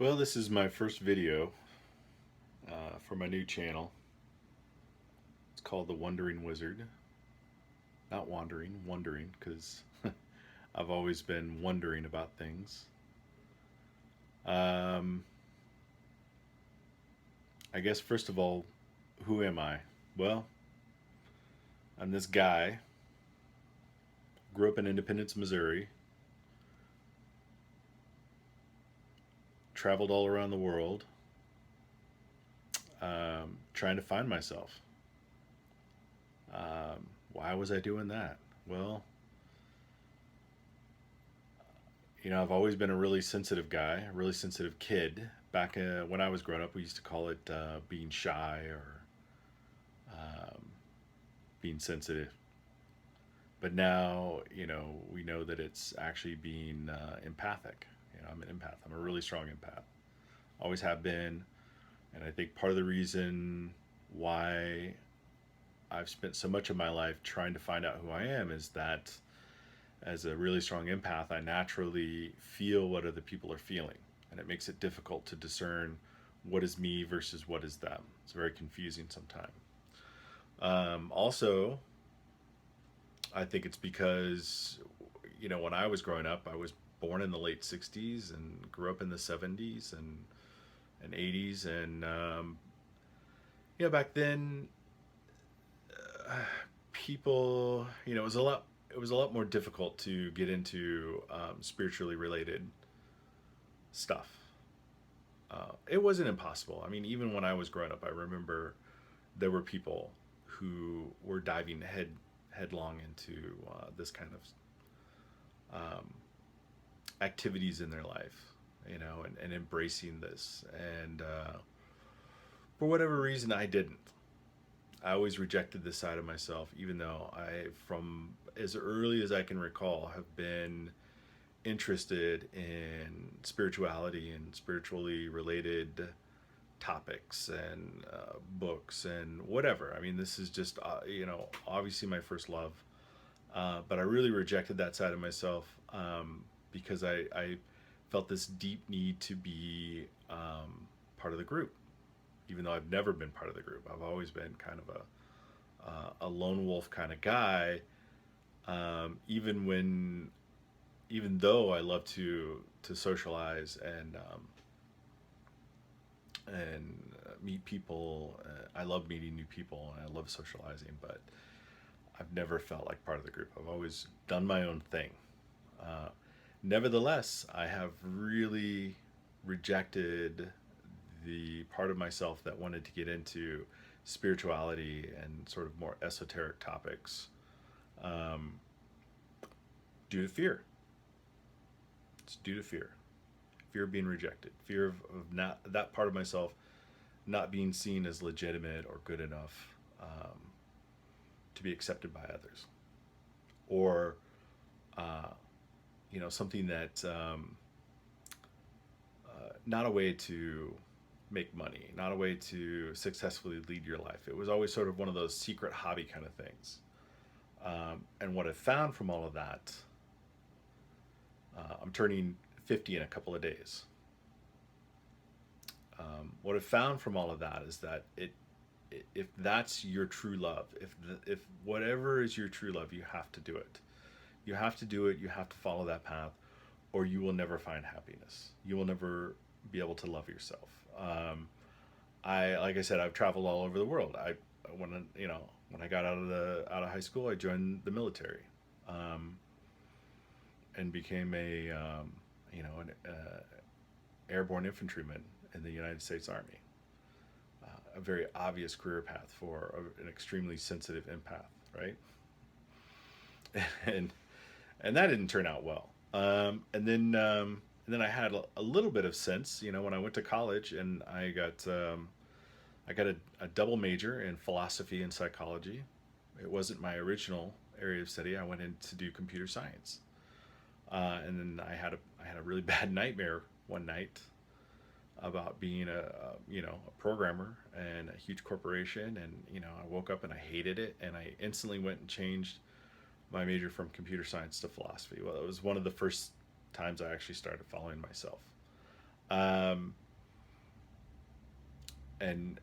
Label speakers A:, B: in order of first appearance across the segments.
A: Well, this is my first video for my new channel. It's called The Wandering Wizard. Not wandering, wondering, because I've always been wondering about things. Um, I guess, first of all, who am I? Well, I'm this guy, grew up in Independence, Missouri, traveled all around the world, trying to find myself. Why was I doing that? Well, I've always been a really sensitive guy, a really sensitive kid. Back when I was growing up, we used to call it being shy or um, being sensitive. But now, we know that it's actually being empathic. I'm an empath. I'm a really strong empath. Always have been. And I think part of the reason why I've spent so much of my life trying to find out who I am is that as a really strong empath, I naturally feel what other people are feeling. And it makes it difficult to discern what is me versus what is them. It's very confusing sometimes. Also, I think it's because, when I was growing up, I was born in the late 60s and grew up in the 70s and 80s. And, back then, people, it was a lot more difficult to get into spiritually related stuff. It wasn't impossible. I mean, even when I was growing up, I remember there were people who were diving headlong into this kind of activities in their life, and embracing this. And for whatever reason, I didn't. I always rejected this side of myself, even though I, from as early as I can recall, have been interested in spirituality and spiritually related topics and books and whatever. I mean, this is just, obviously my first love. But I really rejected that side of myself because I felt this deep need to be part of the group, even though I've never been part of the group. I've always been kind of a lone wolf kind of guy. Even though I love to socialize and meet people, I love meeting new people and I love socializing. But I've never felt like part of the group. I've always done my own thing. Uh, Nevertheless, I have really rejected the part of myself that wanted to get into spirituality and sort of more esoteric topics um, due to fear. It's due to fear of being rejected, fear of not that part of myself not being seen as legitimate or good enough to be accepted by others, or uh, something that not a way to make money, not a way to successfully lead your life. It was always sort of one of those secret hobby kind of things. And what I found from all of that, I'm turning 50 in a couple of days. What I found from all of that is that if that's your true love, if whatever is your true love, you have to do it. You have to do it. You have to follow that path, or you will never find happiness. You will never be able to love yourself. Like I said, I've traveled all over the world. When I got out of high school, I joined the military, um, and became an airborne infantryman in the United States Army. A very obvious career path for an extremely sensitive empath, right? and and that didn't turn out well. And then I had a little bit of sense, when I went to college, and I got a double major in philosophy and psychology. It wasn't my original area of study. I went in to do computer science, and then I had a really bad nightmare one night about being a programmer and a huge corporation, and I woke up and I hated it, and I instantly went and changed my major from computer science to philosophy. Well, it was one of the first times I actually started following myself. Um, and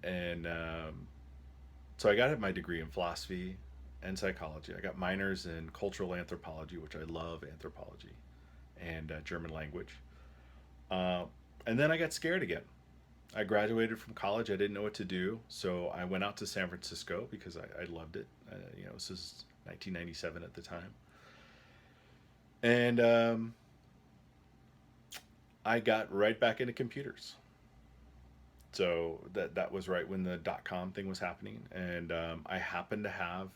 A: so I got my degree in philosophy and psychology. I got minors in cultural anthropology, which I love anthropology, and German language. Uh, and then I got scared again. I graduated from college. I didn't know what to do, so I went out to San Francisco because I loved it. This is 1997 at the time, and I got right back into computers. So that was right when the dot com thing was happening, and I happened to have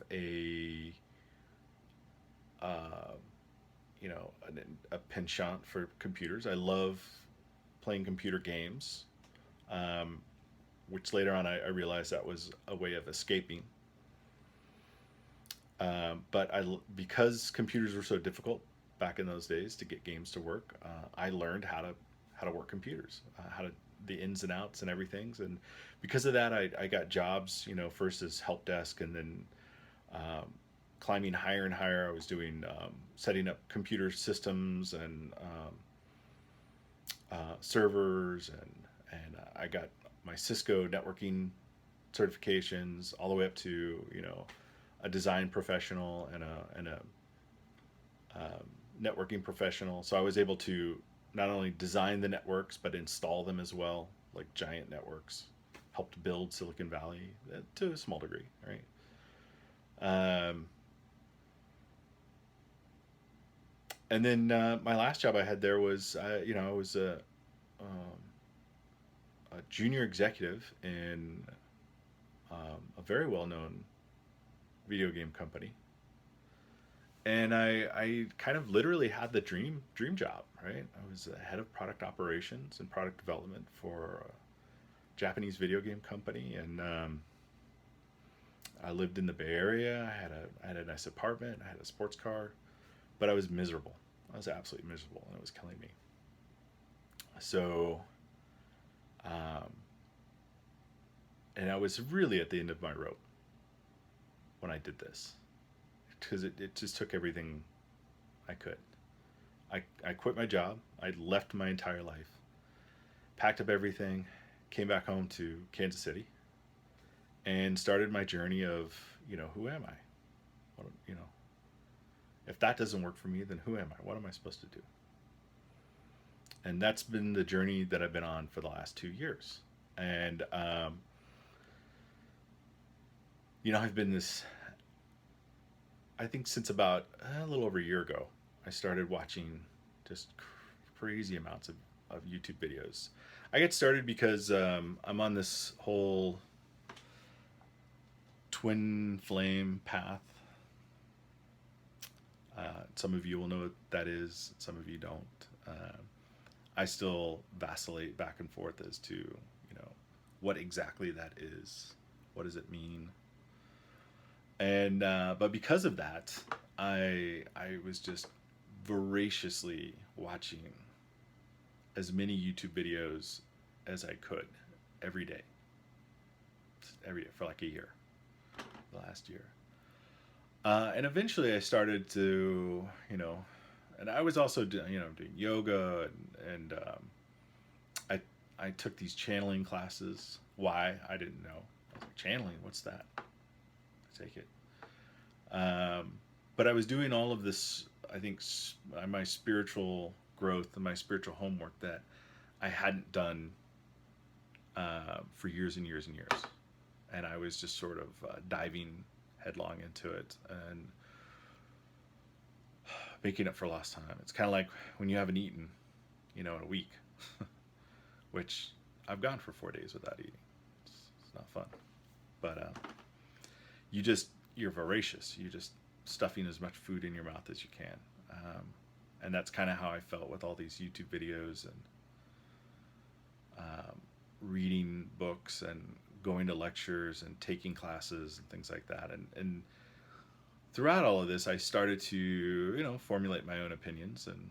A: uh, a penchant for computers. I love playing computer games, um, which later on I realized that was a way of escaping. But because computers were so difficult back in those days to get games to work, I learned how to work computers, how to the ins and outs and everything. And because of that, I got jobs. First as help desk, and then um, climbing higher and higher. I was doing setting up computer systems and servers, and I got my Cisco networking certifications all the way up to a design professional and a networking professional. So I was able to not only design the networks but install them as well, like giant networks. Helped build Silicon Valley to a small degree, right? Um, and then my last job I had there was, I was um, a junior executive in a very well known video game company, and I kind of literally had the dream job, right? I was the head of product operations and product development for a Japanese video game company, and I lived in the Bay Area. I had a nice apartment. I had a sports car, but I was miserable. I was absolutely miserable, and it was killing me. So, um, and I was really at the end of my rope when I did this because it just took everything I could. I quit my job. I left my entire life, packed up everything, came back home to Kansas City, and started my journey of, who am I? What, if that doesn't work for me, then who am I? What am I supposed to do? And that's been the journey that I've been on for the last 2 years. And, I've been this, I think since about a little over a year ago, I started watching just crazy amounts of YouTube videos. I get started because I'm on this whole twin flame path. Some of you will know what that is, some of you don't. I still vacillate back and forth as to, what exactly that is. What does it mean? And but because of that, I was just voraciously watching as many YouTube videos as I could every day, every day for like a year, the last year. And eventually I started to, and I was also doing yoga, and I I took these channeling classes. Why? I didn't know. I was like, channeling, what's that? I take it. Um, but I was doing all of this, I think, my spiritual growth and my spiritual homework that I hadn't done for years and years and years. And I was just sort of diving headlong into it and making up for lost time. It's kind of like when you haven't eaten, in a week, which I've gone for 4 days without eating. It's not fun. But you're voracious. You're just stuffing as much food in your mouth as you can. And that's kind of how I felt with all these YouTube videos and reading books and going to lectures and taking classes and things like that. And throughout all of this, I started to, formulate my own opinions and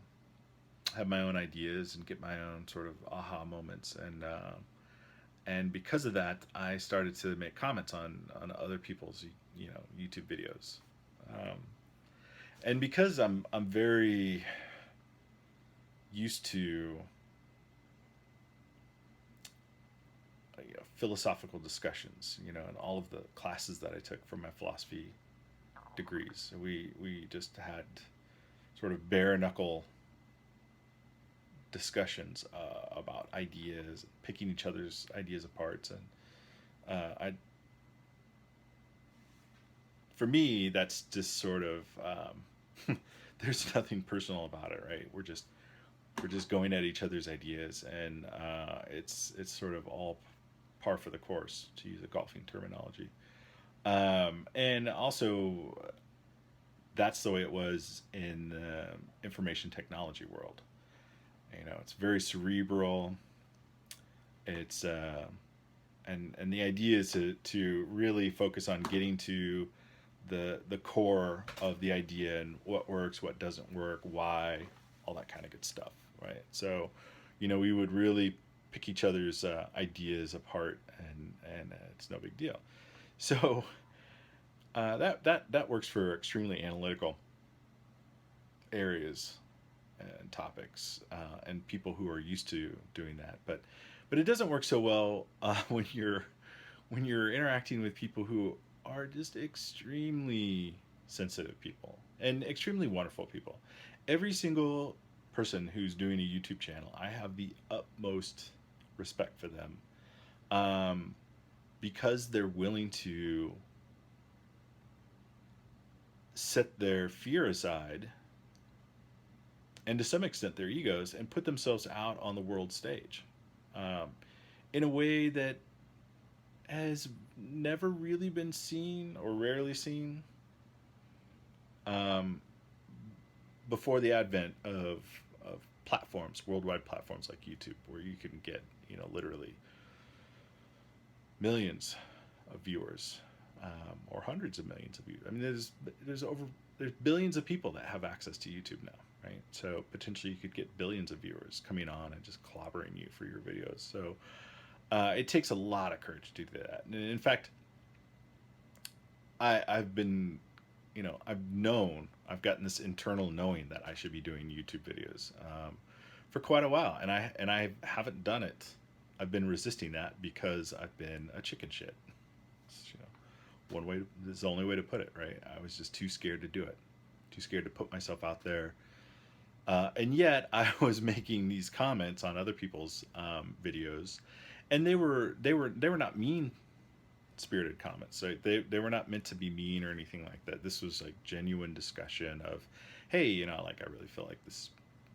A: have my own ideas and get my own sort of aha moments. And because of that, I started to make comments on other people's, YouTube videos. Um, and because I'm very used to philosophical discussions, you know, and all of the classes that I took for my philosophy degrees. We just had sort of bare knuckle discussions about ideas, picking each other's ideas apart, and I for me that's just sort of there's nothing personal about it, right? We're just going at each other's ideas, and it's sort of all par for the course, to use a golfing terminology. And also, that's the way it was in the information technology world. You know, it's very cerebral. It's and the idea is to really focus on getting to the core of the idea and what works, what doesn't work, why, all that kind of good stuff, right? So, you know, we would really pick each other's ideas apart, and it's no big deal. So that works for extremely analytical areas and topics, and people who are used to doing that. But it doesn't work so well when you're interacting with people who are just extremely sensitive people and extremely wonderful people. Every single person who's doing a YouTube channel, I have the utmost respect for them, um, because they're willing to set their fear aside and to some extent their egos and put themselves out on the world stage, um, in a way that has never really been seen or rarely seen, um, before the advent of platforms, worldwide platforms like YouTube, where you can get, you know, literally millions of viewers, or hundreds of millions of viewers. I mean, there's billions of people that have access to YouTube now, right? So potentially you could get billions of viewers coming on and just clobbering you for your videos. So it takes a lot of courage to do that. And in fact, I've been, you know, I've gotten this internal knowing that I should be doing YouTube videos, for quite a while, and I haven't done it. I've been resisting that because I've been a chicken shit. It's, you know, one way. This is the only way to put it, right? I was just too scared to do it, too scared to put myself out there. And yet, I was making these comments on other people's videos, and they were not mean spirited comments. So they were not meant to be mean or anything like that. This was like genuine discussion of, hey, you know, like I really feel like this,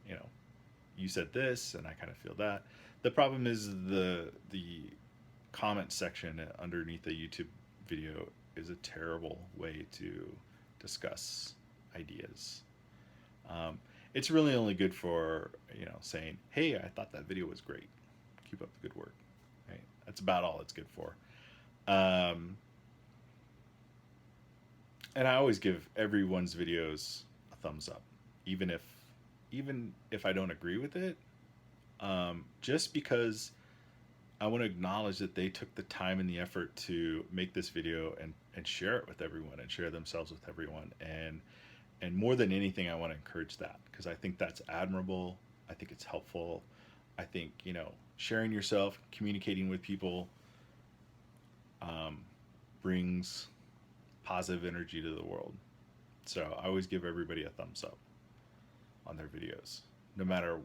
A: you know, you said this, and I kind of feel that. The problem is the comment section underneath a YouTube video is a terrible way to discuss ideas. Um, it's really only good for, you know, saying, hey, I thought that video was great. Keep up the good work. Right? That's about all it's good for. Um, and I always give everyone's videos a thumbs up, even if even if I don't agree with it, just because I want to acknowledge that they took the time and the effort to make this video and share it with everyone and share themselves with everyone. And more than anything, I want to encourage that because I think that's admirable. I think it's helpful. I think, you know, sharing yourself, communicating with people, um, brings positive energy to the world. So I always give everybody a thumbs up on their videos, no matter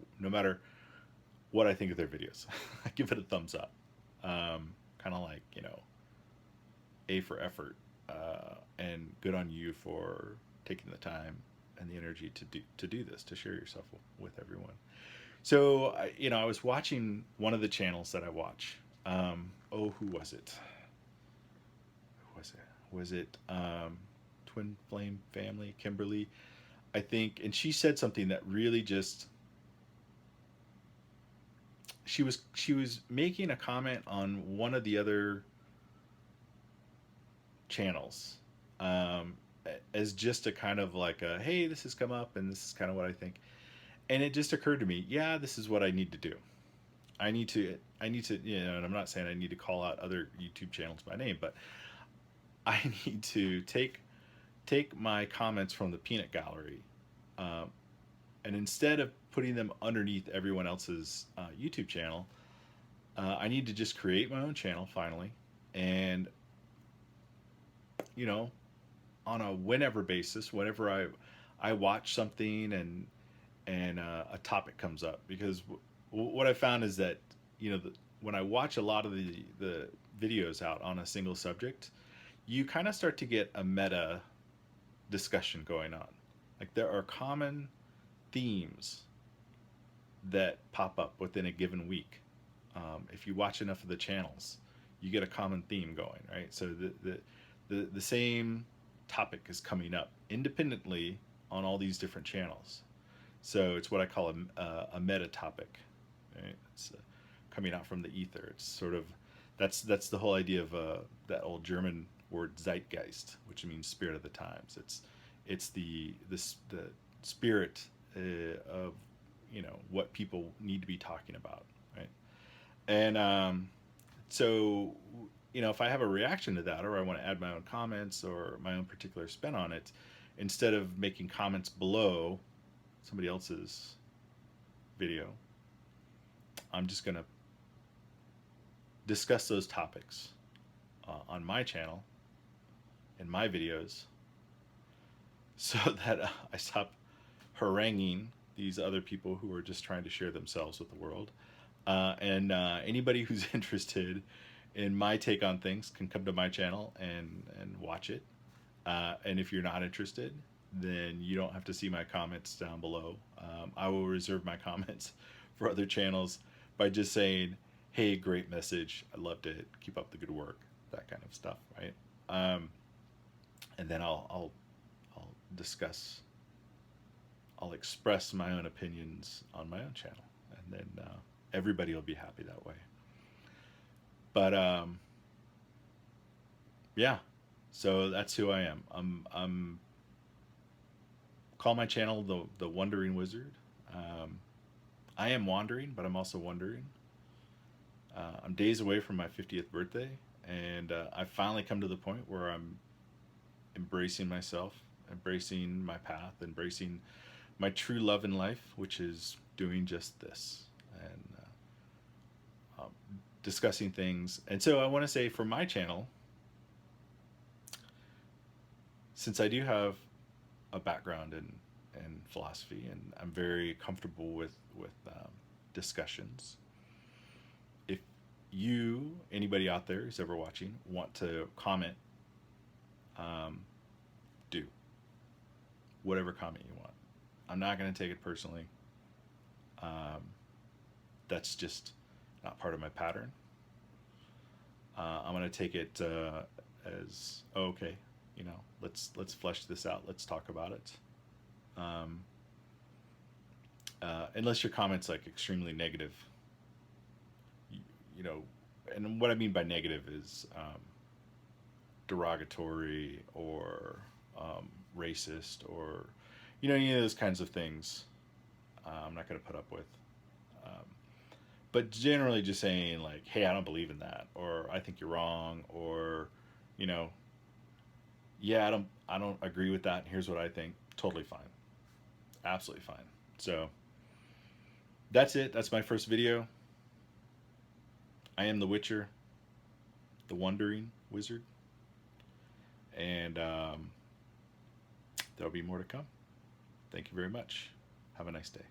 A: what I think of their videos. I give it a thumbs up. Kind of like, you know, A for effort, and good on you for taking the time and the energy to do this, to share yourself with everyone. So you know, I was watching one of the channels that I watch. Oh, who was it? Who was it? Was it Twin Flame Family, Kimberly, I think? And she said something that really just, she was making a comment on one of the other channels, um, as just a kind of like a, hey, this has come up and this is kind of what I think. And it just occurred to me, yeah, this is what I need to do. I need to, you know, and I'm not saying I need to call out other YouTube channels by name, but I need to take my comments from the peanut gallery, um, and instead of putting them underneath everyone else's YouTube channel, I need to just create my own channel finally, and you know, on a whenever basis, whenever I watch something and a topic comes up, because what I found is that when I watch a lot of the videos out on a single subject, you kind of start to get a meta discussion going on. Like there are common themes that pop up within a given week. If you watch enough of the channels, you get a common theme going, right? So the same topic is coming up independently on all these different channels. So it's what I call a meta topic, right? It's coming out from the ether. It's sort of that's the whole idea of that old German word Zeitgeist, which means spirit of the times. It's the spirit of what people need to be talking about, right? And so if I have a reaction to that, or I want to add my own comments or my own particular spin on it, instead of making comments below somebody else's video, I'm just going to discuss those topics on my channel in my videos, so that I stop haranguing these other people who are just trying to share themselves with the world. And anybody who's interested in my take on things can come to my channel and watch it. And if you're not interested, then you don't have to see my comments down below. I will reserve my comments for other channels by just saying, "Hey, great message. I loved it. Keep up the good work." That kind of stuff, right? And then I'll discuss. I'll express my own opinions on my own channel, and then everybody will be happy that way. But yeah, so that's who I am. I'm call my channel the Wandering Wizard. I am wandering, but I'm also wondering. I'm days away from my 50th birthday, and I've finally come to the point where I'm embracing myself, embracing my path, embracing my true love in life, which is doing just this, and discussing things. And so I want to say, for my channel, since I do have a background in philosophy, and I'm very comfortable with discussions. If anybody out there who's ever watching, want to comment, do whatever comment you want. I'm not going to take it personally. That's just not part of my pattern. I'm going to take it as, oh, okay, let's flesh this out. Let's talk about it. Unless your comment's like extremely negative, you know, and what I mean by negative is derogatory or racist, or any of those kinds of things. I'm not going to put up with. But generally, just saying like, "Hey, I don't believe in that," or "I think you're wrong," or, "Yeah, I don't agree with that. And here's what I think." Totally fine, absolutely fine. So that's it. That's my first video. I am the Witcher, the Wandering Wizard, and there'll be more to come. Thank you very much. Have a nice day.